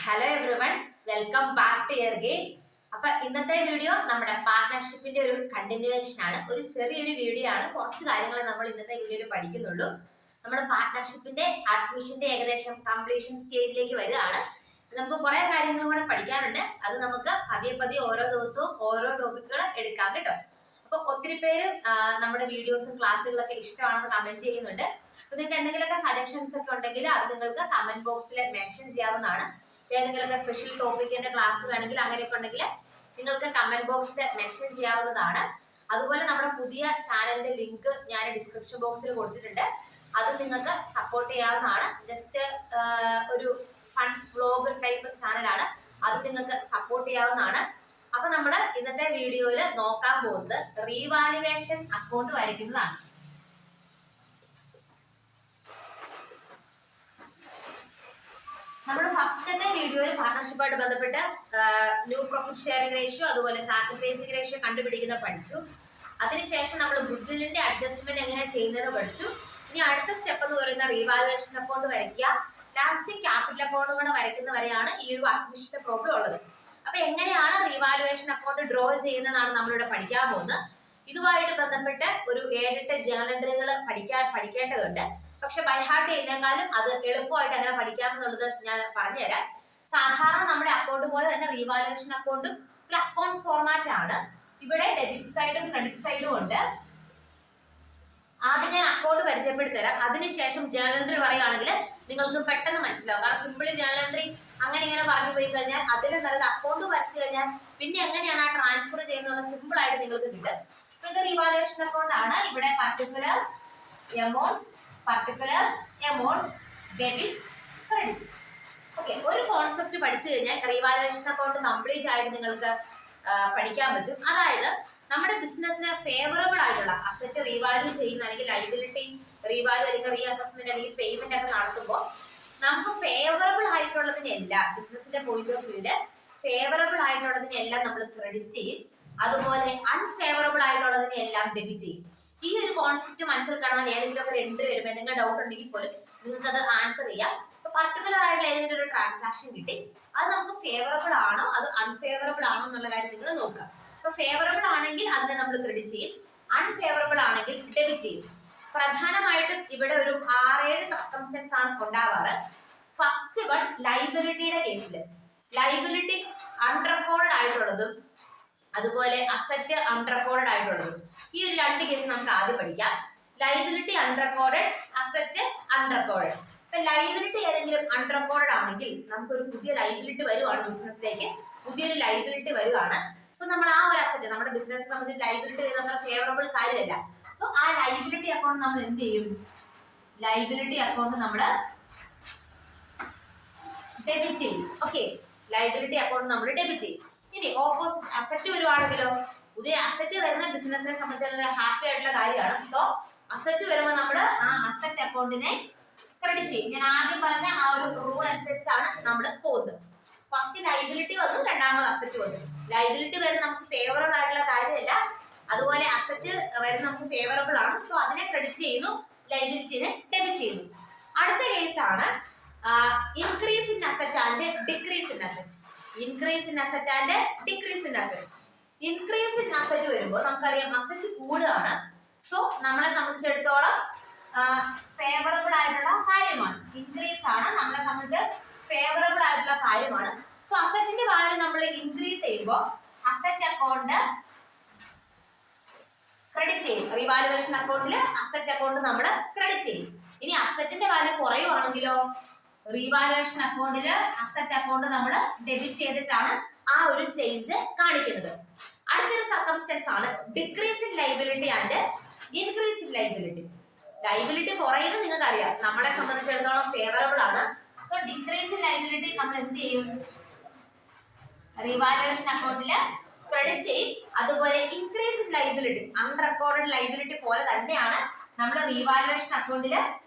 Hello everyone, welcome back to your game. അപ്പൊ ഇന്നത്തെ video നമ്മുടെ പാർട്ട്ണർഷിപ്പിന്റെ ഒരു കണ്ടിന്യൂവേഷൻ ആണ്. ഒരു ചെറിയൊരു വീഡിയോ ആണ്. കുറച്ച് കാര്യങ്ങൾ നമ്മൾ ഇന്നത്തെ വീഡിയോയിൽ പഠിക്കുന്നുള്ളൂ. നമ്മുടെ പാർട്ട്ണർഷിപ്പിന്റെ അഡ്മിഷന്റെ ഏകദേശം കംപ്ലീഷൻ സ്റ്റേജിലേക്ക് വരികയാണ്. നമുക്ക് കുറെ കാര്യങ്ങൾ കൂടെ പഠിക്കാനുണ്ട്. അത് നമുക്ക് പതിയെ പതിയെ ഓരോ ദിവസവും ഓരോ ടോപ്പിക്കുകൾ എടുക്കാം കേട്ടോ. അപ്പൊ ഒത്തിരി പേര് നമ്മുടെ വീഡിയോസും ക്ലാസ്സുകളൊക്കെ ഇഷ്ടമാണെന്ന് കമന്റ് ചെയ്യുന്നുണ്ട്. അപ്പൊ നിങ്ങൾക്ക് എന്തെങ്കിലുമൊക്കെ സജഷൻസ് ഒക്കെ ഉണ്ടെങ്കിൽ അത് നിങ്ങൾക്ക് കമന്റ് ബോക്സിൽ മെൻഷൻ ചെയ്യാവുന്നതാണ്. ഏതെങ്കിലുമൊക്കെ സ്പെഷ്യൽ ടോപ്പിക്കിന്റെ ക്ലാസ് വേണമെങ്കിൽ അങ്ങനെയൊക്കെ ഉണ്ടെങ്കിൽ നിങ്ങൾക്ക് കമന്റ് ബോക്സിൽ മെൻഷൻ ചെയ്യാവുന്നതാണ്. അതുപോലെ നമ്മുടെ പുതിയ ചാനലിന്റെ ലിങ്ക് ഞാൻ ഡിസ്ക്രിപ്ഷൻ ബോക്സിൽ കൊടുത്തിട്ടുണ്ട്. അത് നിങ്ങൾക്ക് സപ്പോർട്ട് ചെയ്യാവുന്നതാണ്. ജസ്റ്റ് ഒരു ഫൺ വ്ലോഗ് ടൈപ്പ് ചാനലാണ്. അത് നിങ്ങൾക്ക് സപ്പോർട്ട് ചെയ്യാവുന്നതാണ്. അപ്പൊ നമ്മൾ ഇന്നത്തെ വീഡിയോയിൽ നോക്കാൻ പോകുന്നത് റീവാലുവേഷൻ അക്കൗണ്ട് വരയ്ക്കുന്നതാണ്. നമ്മുടെ ഫസ്റ്റത്തെ വീഡിയോയിൽ പാർട്ട്ണർഷിപ്പായിട്ട് ബന്ധപ്പെട്ട് ന്യൂ പ്രോഫിറ്റ് ഷെയറിംഗ് റേഷ്യോ അതുപോലെ സാക്രിഫൈസിംഗ് റേഷ്യോ കണ്ടുപിടിക്കുന്ന പഠിച്ചു. അതിനുശേഷം നമ്മൾ ഗുഡ്വില്ലിന്റെ അഡ്ജസ്റ്റ്മെന്റ് എങ്ങനെ ചെയ്യുന്നത് പഠിച്ചു. ഇനി അടുത്ത സ്റ്റെപ്പ് എന്ന് പറയുന്ന റീവാലുവേഷൻ അക്കൗണ്ട് വരയ്ക്കുക. ലാസ്റ്റ് ക്യാപിറ്റൽ അക്കൗണ്ട് കൂടെ വരയ്ക്കുന്ന വരെയാണ് ഈ ഒരു അഡ്മിഷന്റെ പ്രോബ്ലം ഉള്ളത്. അപ്പൊ എങ്ങനെയാണ് റീവാലുവേഷൻ അക്കൗണ്ട് ഡ്രോ ചെയ്യുന്നതാണ് നമ്മളിവിടെ പഠിക്കാൻ പോകുന്നത്. ഇതുമായിട്ട് ബന്ധപ്പെട്ട് ഒരു 7-8 ജേണൽ എൻട്രികൾ പഠിക്കേണ്ടതുണ്ട്. പക്ഷെ ബൈഹാർട്ട് ചെയ്യുന്നേക്കാളും അത് എളുപ്പമായിട്ട് എങ്ങനെ പഠിക്കാമെന്നുള്ളത് ഞാൻ പറഞ്ഞുതരാം. സാധാരണ നമ്മുടെ അക്കൗണ്ട് പോലെ തന്നെ റീവാലുവേഷൻ അക്കൗണ്ടും ഒരു അക്കൗണ്ട് ഫോർമാറ്റ് ആണ്. ഇവിടെ ഡെബിറ്റ് സൈഡും ക്രെഡിറ്റ് സൈഡും ഉണ്ട്. ആദ്യം ഞാൻ അക്കൗണ്ട് പരിചയപ്പെടുത്തി തരാം. അതിനുശേഷം ജേണൽ എൻട്രി പറയുകയാണെങ്കിൽ നിങ്ങൾക്ക് പെട്ടെന്ന് മനസ്സിലാവും. കാരണം സിമ്പിൾ ജേണൽ എൻട്രി അങ്ങനെ ഇങ്ങനെ പറഞ്ഞു പോയി കഴിഞ്ഞാൽ അതിൽ നല്ലത് അക്കൗണ്ട് വരച്ചു കഴിഞ്ഞാൽ പിന്നെ എങ്ങനെയാണ് ആ ട്രാൻസ്ഫർ ചെയ്യുന്നത് സിമ്പിൾ ആയിട്ട് നിങ്ങൾക്ക് കിട്ടും. അപ്പൊ ഇത് റീവാലുവേഷൻ അക്കൗണ്ട് ആണ്. ഇവിടെ particulars amount debit credit. Okay, ഒരു കോൺസെപ്റ്റ് പഠിച്ചു കഴിഞ്ഞാൽ റീവാലുവേഷൻ അക്കൗണ്ട് കംപ്ലീറ്റ് ആയിട്ട് നിങ്ങൾക്ക് പഠിക്കാൻ പറ്റും. അതായത് നമ്മുടെ ബിസിനസ്സിന് ഫേവറബിൾ ആയിട്ടുള്ള അസറ്റ് റീവാല്യൂ ചെയ്യുന്ന അല്ലെങ്കിൽ ലൈബിലിറ്റി റീവാല്യൂ അല്ലെങ്കിൽ റീ അസസ്മെന്റ് അല്ലെങ്കിൽ പേയ്മെന്റ് ഒക്കെ നടത്തുമ്പോൾ നമുക്ക് ഫേവറബിൾ ആയിട്ടുള്ളതിനെല്ലാം ബിസിനസിന്റെ പോയിന്റ് ഓഫ് വ്യൂല് ഫേവറബിൾ ആയിട്ടുള്ളതിനെല്ലാം നമ്മൾ ക്രെഡിറ്റ് ചെയ്യും. അതുപോലെ അൺഫേവറബിൾ ആയിട്ടുള്ളതിനെല്ലാം ഡെബിറ്റ് ചെയ്യും. ഈ ഒരു കോൺസെപ്റ്റ് മനസ്സിൽ കാണാൻ ഏതെങ്കിലും ഒക്കെ എൻട്രി വരുമ്പോൾ എന്തെങ്കിലും ഡൗട്ട് ഉണ്ടെങ്കിൽ പോലും നിങ്ങൾക്ക് അത് ആൻസർ ചെയ്യാം. ഇപ്പൊ പർട്ടിക്കുലർ ആയിട്ടുള്ള ഏതെങ്കിലും ഒരു ട്രാൻസാക്ഷൻ കിട്ടി, അത് നമുക്ക് ഫേവറബിൾ ആണോ അത് അൺഫേവറബിൾ ആണോ എന്നുള്ള കാര്യം നിങ്ങൾ നോക്കുക. ഇപ്പൊ ഫേവറബിൾ ആണെങ്കിൽ അതിനെ നമ്മൾ ക്രെഡിറ്റ് ചെയ്യും, അൺഫേവറബിൾ ആണെങ്കിൽ ഡെബിറ്റ് ചെയ്യും. പ്രധാനമായിട്ടും ഇവിടെ ഒരു 6-7 സർക്കംസ്റ്റൻസ് ആണ് ഉണ്ടാവാറ്. ഫസ്റ്റ് വൺ ലൈബിലിറ്റിയുടെ കേസിൽ ലൈബിലിറ്റി അൺറെക്കോർഡ് ആയിട്ടുള്ളതും അതുപോലെ അസറ്റ് അൺറെക്കോർഡ് ആയിട്ടുള്ളതും ഈ ഒരു 2 കേസ് നമുക്ക് ആദ്യം പഠിക്കാം. Liability unrecorded, asset unrecorded. ഇപ്പൊ ലൈബിലിറ്റി ഏതെങ്കിലും അൺറെക്കോർഡ് ആണെങ്കിൽ നമുക്കൊരു പുതിയ ലൈബിലിറ്റി വരുവാണ്, ബിസിനസ്സിലേക്ക് പുതിയൊരു ലൈബിലിറ്റി വരുവാണ്. സോ നമ്മൾ ആ ഒരു അസറ്റ് നമ്മുടെ ബിസിനസ് നമുക്ക് ലൈബിലിറ്റി വരുന്ന ഫേവറബിൾ കാര്യമല്ല. സോ ആ ലൈബിലിറ്റി അക്കൗണ്ട് നമ്മൾ എന്ത് ചെയ്യും? ലൈബിലിറ്റി അക്കൗണ്ട് നമ്മൾ ഡെബിറ്റ് ചെയ്യും. ഓക്കെ, ലൈബിലിറ്റി അക്കൗണ്ട് നമ്മൾ ഡെബിറ്റ് ചെയ്യും. ഇനി ഓപ്പോസിറ്റ് അസറ്റ് വരുവാണെങ്കിലോ, പുതിയ അസറ്റ് വരുന്ന ബിസിനസിനെ സംബന്ധിച്ചുള്ള ഹാപ്പി ആയിട്ടുള്ള കാര്യമാണ്. സോ അസറ്റ് വരുമ്പോൾ നമ്മൾ ആ അസറ്റ് അക്കൗണ്ടിനെ ക്രെഡിറ്റ് ചെയ്യും. ഞാൻ ആദ്യം പറഞ്ഞ ആ ഒരു റൂൾ അനുസരിച്ചാണ് നമ്മൾ പോകുന്നത്. ഫസ്റ്റ് ലൈബിലിറ്റി വന്നു, രണ്ടാമത് അസറ്റ് വന്നു. ലൈബിലിറ്റി വരുന്ന നമുക്ക് ഫേവറബിൾ ആയിട്ടുള്ള കാര്യമല്ല, അതുപോലെ അസറ്റ് വരുന്ന നമുക്ക് ഫേവറബിൾ ആണ്. സോ അതിനെ ക്രെഡിറ്റ് ചെയ്യുന്നു, ലൈബിലിറ്റിനെ ഡെബിറ്റ് ചെയ്യുന്നു. അടുത്ത കേസാണ് increase in asset and decrease in asset. Increase in asset and decrease in asset. Increase in asset വരുമ്പോൾ നമുക്കറിയാം അസറ്റ് കൂടുകയാണ്. സോ നമ്മളെ സംബന്ധിച്ചിടത്തോളം ഫേവറബിൾ ആയിട്ടുള്ള കാര്യമാണ്. ഇൻക്രീസ് ആണ് നമ്മളെ സംബന്ധിച്ച് ഫേവറബിൾ ആയിട്ടുള്ള കാര്യമാണ്. സോ അസറ്റിന്റെ വാല്യൂ നമ്മൾ ഇൻക്രീസ് ചെയ്യുമ്പോൾ അസറ്റ് അക്കൗണ്ട് ക്രെഡിറ്റ് ചെയ്യും. റീവാലുവേഷൻ അക്കൗണ്ടിൽ അസറ്റ് അക്കൗണ്ട് നമ്മൾ ക്രെഡിറ്റ് ചെയ്യും. ഇനി അസറ്റിന്റെ വാല്യൂ കുറയുവാണെങ്കിലോ റീവാലുവേഷൻ അക്കൗണ്ടിൽ അസറ്റ് അക്കൗണ്ട് നമ്മൾ ഡെബിറ്റ് ചെയ്തിട്ടാണ് ആ ഒരു ചേഞ്ച് കാണിക്കുന്നത്. അടുത്തൊരു സർക്കംസ്റ്റൻസ് ആണ് decrease in liability and increase in liability. Liability കുറയുന്നത് നിങ്ങൾക്ക് അറിയാം, നമ്മളെ സംബന്ധിച്ചിടത്തോളം ഫേവറബിൾ ആണ്. സോ ഡിക്രീസ് ഇൻ ലൈബിലിറ്റി നമ്മൾ എന്ത് ചെയ്യും? റീവാലുവേഷൻ അക്കൗണ്ടിൽ ക്രെഡിറ്റ് ചെയ്യും. അതുപോലെ increase in liability unrecorded liability പോലെ തന്നെയാണ് നമ്മൾ റീവാലുവേഷൻ അക്കൗണ്ടിൽ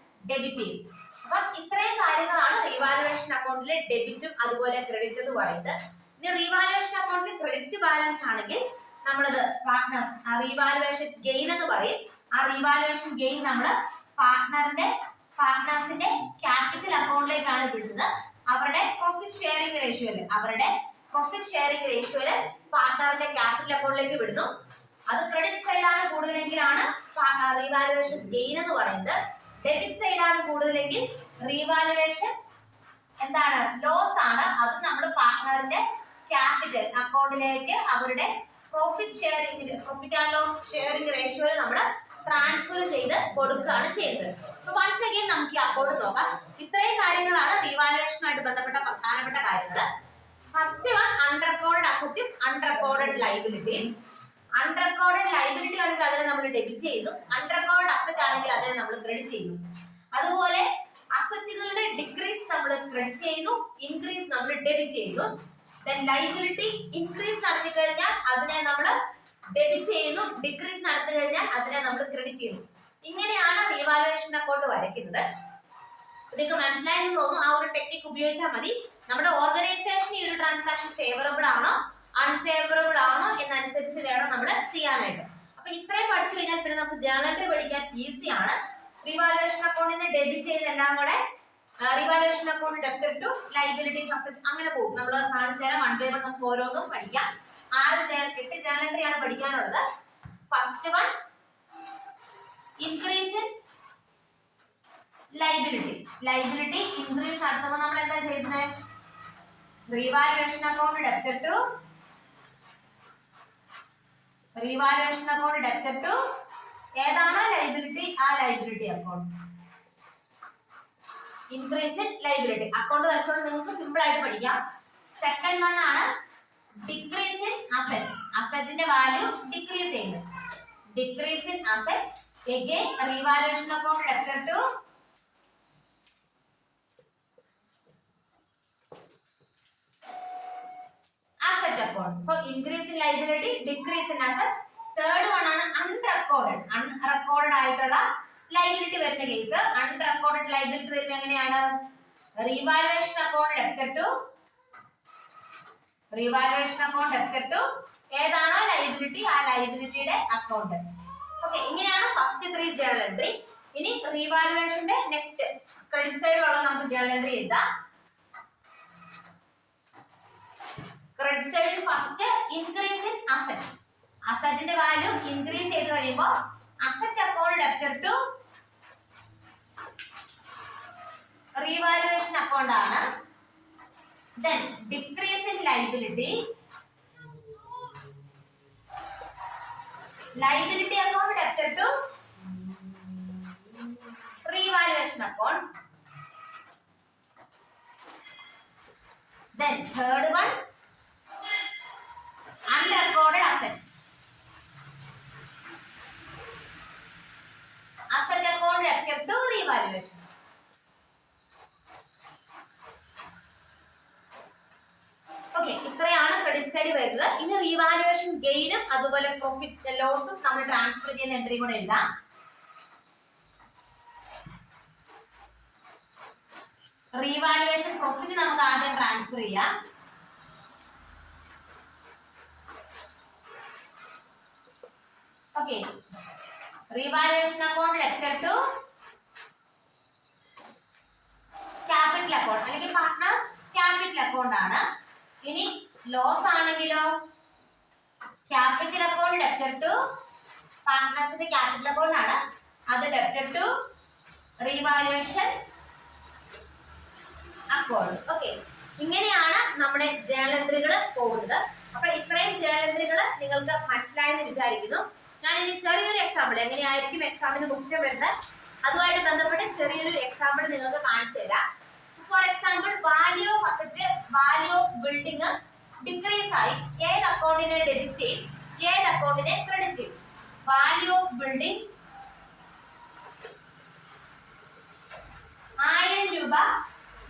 ഡെബിറ്റ് ചെയ്യും. അപ്പം ഇത്രയും കാര്യങ്ങളാണ് റീവാലുവേഷൻ അക്കൗണ്ടിലെ ഡെബിറ്റും അതുപോലെ ക്രെഡിറ്റ് എന്ന് പറയുന്നത്. ഇനി റീവാലുവേഷൻ അക്കൗണ്ടിൽ ക്രെഡിറ്റ് ബാലൻസ് ആണെങ്കിൽ നമ്മളത് പാർട്ട്നേഴ്സ് റീവാലുവേഷൻ ഗെയിൻ എന്ന് പറയും. ആ റീവാലുവേഷൻ ഗെയിൻ നമ്മൾ പാർട്ട്നേഴ്സിന്റെ ക്യാപിറ്റൽ അക്കൗണ്ടിലേക്കാണ് വിടുന്നത്. അവരുടെ പ്രോഫിറ്റ് ഷെയറിംഗ് റേഷ്യോയില് അവരുടെ പ്രോഫിറ്റ് ഷെയറിംഗ് റേഷ്യോയില് പാർട്ട്ണറിന്റെ ക്യാപിറ്റൽ അക്കൗണ്ടിലേക്ക് വിടുന്നു. അത് ക്രെഡിറ്റ് സൈഡാണ് കൂടുതലെങ്കിലാണ് റീവാലുവേഷൻ ഗെയിൻ എന്ന് പറയുന്നത്. ഡെബിറ്റ് സൈഡാണ് കൂടുതലെങ്കിൽ റീവാലുവേഷൻ എന്താണ് ലോസ് ആണ്. അത് നമ്മൾ പാർട്ട്ണറിന്റെ ക്യാപിറ്റൽ അക്കൗണ്ടിലേക്ക് അവരുടെ പ്രോഫിറ്റ് ആൻഡ് ലോസ് ഷെയറിംഗ് റേഷ്യോയിൽ നമ്മൾ ട്രാൻസ്ഫർ ചെയ്ത് കൊടുക്കുകയാണ് ചെയ്യുന്നത്. അപ്പൊ വൺസ് അഗൈൻ നമുക്ക് ഈ അക്കൗണ്ട് നോക്കാം. ഇത്രയും കാര്യങ്ങളാണ് റീവാലുവേഷനുമായിട്ട് ബന്ധപ്പെട്ട പ്രധാനപ്പെട്ട കാര്യങ്ങൾ. ഫസ്റ്റ് വൺ അൺറെക്കോർഡഡ് അസറ്റും അൺറെക്കോർഡഡ് ലൈബിലിറ്റിയും. അൺറെക്കോർഡഡ് ലൈബിലിറ്റി ആണെങ്കിൽ അതിനെ നമ്മൾ ഡെബിറ്റ് ചെയ്യുന്നു, അൺറെക്കോർഡഡ് അസറ്റ് ആണെങ്കിൽ അതിനെ നമ്മൾ ക്രെഡിറ്റ് ചെയ്യുന്നു. അതുപോലെ അസറ്റുകളുടെ ഡിക്രീസ് നമ്മൾ ക്രെഡിറ്റ് ചെയ്യുന്നു, ഇൻക്രീസ് നമ്മൾ ഡെബിറ്റ് ചെയ്യുന്നു. ലൈബിലിറ്റി ഇൻക്രീസ് നടത്തി കഴിഞ്ഞാൽ അതിനെ നമ്മൾ ഡെബിറ്റ് ചെയ്യുന്നു, ഡിക്രീസ് നടത്തി കഴിഞ്ഞാൽ അതിനെ നമ്മൾ ക്രെഡിറ്റ് ചെയ്യുന്നു. ഇങ്ങനെയാണ് റീവാലുവേഷൻ അക്കൗണ്ട് വരയ്ക്കുന്നത്. നിങ്ങൾക്ക് മനസ്സിലായെന്ന് തോന്നുന്നു. ആ ഒരു ടെക്നിക് ഉപയോഗിച്ചാൽ മതി. നമ്മുടെ ഓർഗനൈസേഷൻ ഈ ഒരു ട്രാൻസാക്ഷൻ ഫേവറബിൾ ആണോ അൺഫേവറബിൾ ആണോ എന്നനുസരിച്ച് വേണം നമ്മൾ ചെയ്യാനായിട്ട്. അപ്പൊ ഇത്രയും പഠിച്ചു കഴിഞ്ഞാൽ പിന്നെ നമുക്ക് ജേർണൽ എൻട്രി പഠിക്കാൻ ഈസിയാണ്. റീവാലുവേഷൻ അക്കൗണ്ടിനെ ഡെബിറ്റ് ചെയ്തെല്ലാം കൂടെ റീവാലുവേഷൻ അക്കൗണ്ട് ഡെപ്റ്റ് ടു ലൈബിലിറ്റീസ് അസറ്റ് അങ്ങനെ പോകും. നമ്മൾ കാണിച്ചു തരാം. 1 by 1 നമുക്ക് ഓരോന്നും പഠിക്കാം. 8 ജേർണൽ എൻട്രി ആണ് പഠിക്കാനുള്ളത്. First one increase in liability increase നടത്തുമ്പോൾ നമ്മൾ എന്താ ചെയ്യുന്നത്? റീവാലുവേഷൻ അക്കൗണ്ട് ഡെപ്റ്റ് ടു ഏതാണോ ലൈബിലിറ്റി ആ liability account. Increase in liability account വരച്ചോണ്ട് നിങ്ങൾക്ക് സിമ്പിൾ ആയിട്ട് പഠിക്കാം. സെക്കൻഡ് വൺ ആണ് ഡിക്രീസ് ഇൻ അസറ്റ്. അസറ്റിന്റെ വാല്യൂ ഡിക്രീസ് ചെയ്യുന്നത്. Decrease in asset again revaluation account debtor to asset account. So increase in liability, decrease in asset. Third one ആണ് unrecorded ആയിട്ടുള്ള liability വരുന്ന കേസ്. Unrecorded liability വരുന്നത് എങ്ങനെയാണ്? revaluation account debtor to ഏതാണോ liability ആ ലൈബിലിറ്റിയുടെ account. Okay, ഇങ്ങനെയാണ് first 3 journal entry. ഇനി റീവാലുവേഷന്റെ നെക്സ്റ്റ് ക്രെഡിറ്റ് സൈഡിലുള്ള നമുക്ക് ജേർണൽ എൻട്രി എഴുതാം. ക്രെഡിറ്റ് സൈഡിൽ ഫസ്റ്റ് ഇൻക്രീസ് ഇൻ അസറ്റ്. അസറ്റിന്റെ വാല്യൂ ഇൻക്രീസ് ചെയ്ത് കഴിയുമ്പോൾ asset account debtor to revaluation account ആണ്. Then decrease in liability account debtor to revaluation account. Then third one unrecorded asset account debtor to revaluation. Okay, ഇത്രയാണ് credit side വരുന്നത്. ഇനി revaluation ഗെയിനും അതുപോലെ profit ലോസും നമ്മൾ transfer ചെയ്യുന്ന entry കൂടെ എഴുതാം. Revaluation profit നമുക്ക് ആദ്യം ട്രാൻസ്ഫർ ചെയ്യാം. Okay, revaluation account debtor to capital account അല്ലെങ്കിൽ പാർട്ട്നേഴ്സ് ക്യാപിറ്റൽ അക്കൗണ്ട് ആണ്. ഇനി ലോസ് ആണെങ്കിലോ ക്യാപിറ്റൽ അക്കൗണ്ട് ഡെപ്റ്റർ ടു പാർട്ട്നേഴ്സിന്റെ ക്യാപിറ്റൽ അക്കൗണ്ട് ആണ്. അത് debtor to revaluation account. Okay, ഇങ്ങനെയാണ് നമ്മുടെ ജേർണൽ എൻട്രികൾ പോകുന്നത്. അപ്പൊ ഇത്രയും ജേർണൽ എൻട്രികൾ നിങ്ങൾക്ക് മനസ്സിലായെന്ന് വിചാരിക്കുന്നു. ഞാൻ ഇനി ചെറിയൊരു എക്സാമ്പിൾ എങ്ങനെയായിരിക്കും എക്സാമിന് ക്വസ്റ്റ്യൻ വരുന്നത് അതുമായിട്ട് ബന്ധപ്പെട്ട് ചെറിയൊരു എക്സാമ്പിൾ നിങ്ങൾക്ക് കാണിച്ചു തരാം. For example value of asset, value of building decrease ആയി. ഏത് അക്കൗണ്ടിനെ ഡെബിറ്റ് ചെയ്യും, ഏത് അക്കൗണ്ടിനെ ക്രെഡിറ്റ് ചെയ്യും? വാല്യൂ ഓഫ് ബിൽഡിംഗ് 1000 രൂപ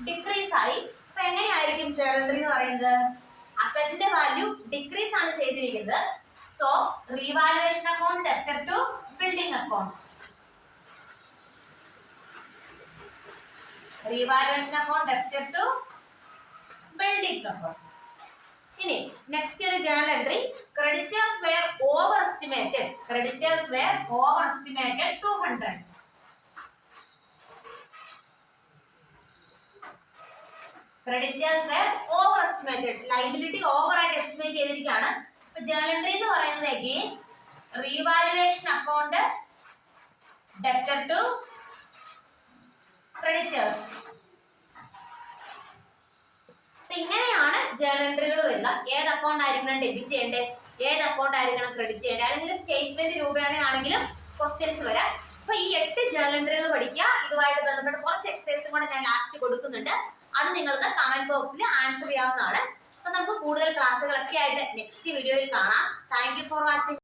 ഡിക്രീസ് ആയി. അപ്പൊ എങ്ങനെയായിരിക്കും ജേർണൽ എൻട്രി എന്ന് പറയുന്നത്? അസറ്റിന്റെ വാല്യൂ ഡിക്രീസ് ആണ് ചെയ്തിരിക്കുന്നത്. So revaluation account debtor to building account. Revaluation account debtor to building account. ഇനി നെക്സ്റ്റ് ഒരു journal entry, creditors were overestimated. 200. Creditors over estimated, liability over ആയിട്ട് എസ്റ്റിമേറ്റ് ചെയ്തിരിക്കുകയാണ്. അപ്പൊ ജേണൽ എൻട്രി എന്ന് പറയുന്നത് again revaluation account debtor to creditors. ഇങ്ങനെയാണ് journal എൻട്രികൾ വരിക. ഏത് അക്കൗണ്ട് ആയിരിക്കണം ഡെബിറ്റ് ചെയ്യേണ്ടത്, ഏത് അക്കൗണ്ട് ആയിരിക്കണം ക്രെഡിറ്റ് ചെയ്യേണ്ടത്, അല്ലെങ്കിൽ സ്റ്റേറ്റ്മെന്റ് രൂപേണയാണെങ്കിലും ക്വസ്റ്റ്യൻസ് വരാം. അപ്പൊ ഈ 8 ജേണൽ എൻട്രികൾ പഠിക്കുക. ഇതുമായിട്ട് ബന്ധപ്പെട്ട് കുറച്ച് എക്സസൈസും കൂടെ ഞാൻ ലാസ്റ്റ് കൊടുക്കുന്നുണ്ട്. അത് നിങ്ങൾക്ക് കമന്റ് ബോക്സിൽ ആൻസർ ചെയ്യാവുന്നതാണ്. അപ്പൊ നമുക്ക് കൂടുതൽ ക്ലാസ്സുകളൊക്കെ ആയിട്ട് നെക്സ്റ്റ് വീഡിയോയിൽ കാണാം. Thank you for watching.